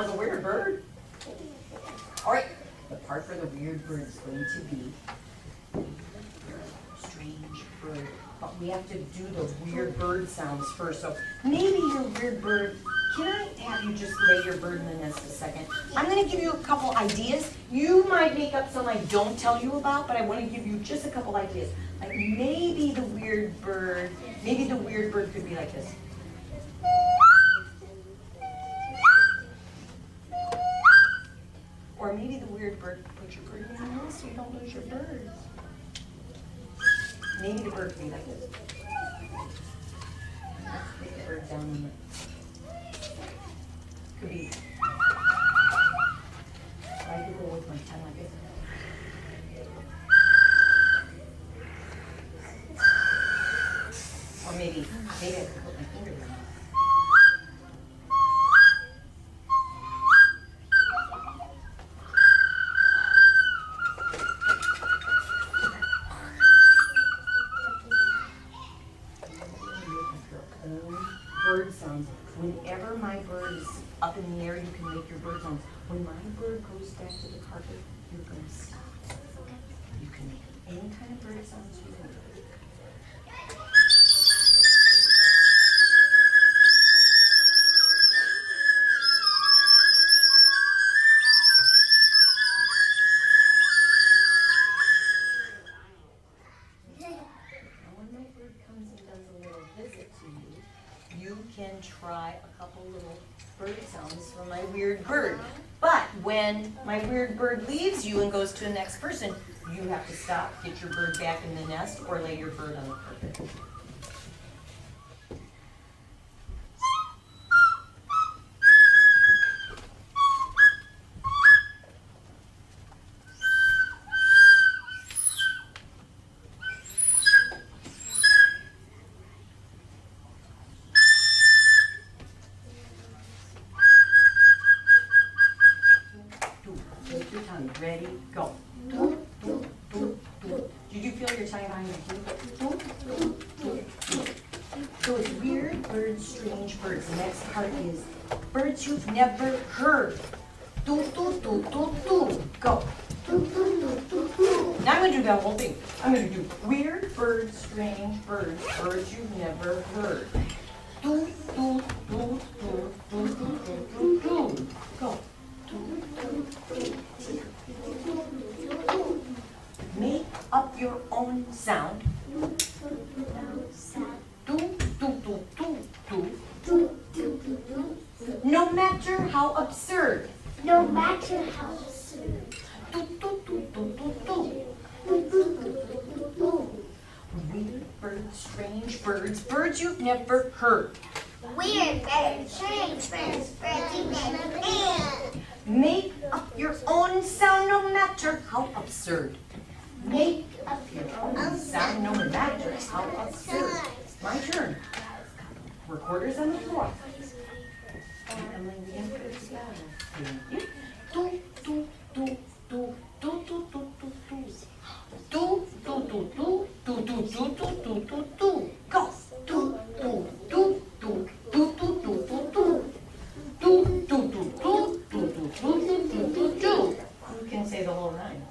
was a weird bird. All right, the part for the weird bird is going to be strange bird. But we have to do the weird bird sounds first. So maybe your weird bird, can I have you just lay your bird in the nest a second? I'm going to give you a couple ideas. You might make up some I don't tell you about, but I want to give you just a couple ideas. Like maybe the weird bird could be like this. Or maybe the weird bird, put your bird in your nest so you don't lose your bird. Maybe the bird could be like this. Let's put the bird down in the, could be, I could go with my tongue like this. Or maybe I could put my finger down. Bird sounds. Whenever my bird is up in the air, you can make your bird sounds. When my bird goes back to the carpet, you're going to stop. You can make any kind of bird sounds you want. You can try a couple little bird sounds from my weird bird. But when my weird bird leaves you and goes to the next person, you have to stop, get your bird back in the nest, or lay your bird on the carpet. Take your tongue. Ready? Go. Did you feel your tongue behind your teeth? So it's weird birds, strange birds. The next part is birds you've never heard. Go. Now I'm going to do that whole thing. I'm going to do weird birds, strange birds, birds you've never heard. Go. Make up your own sound. No matter how absurd. No matter how absurd. Weird birds, strange birds, birds you've never heard. Weird birds, strange birds, birds you've never heard. Make up your own sound no matter how absurd. Make up your own Sound no matter how absurd. My turn. Recorders on the floor. Emily, we can put it together. Thank you. Go. You can say the whole nine.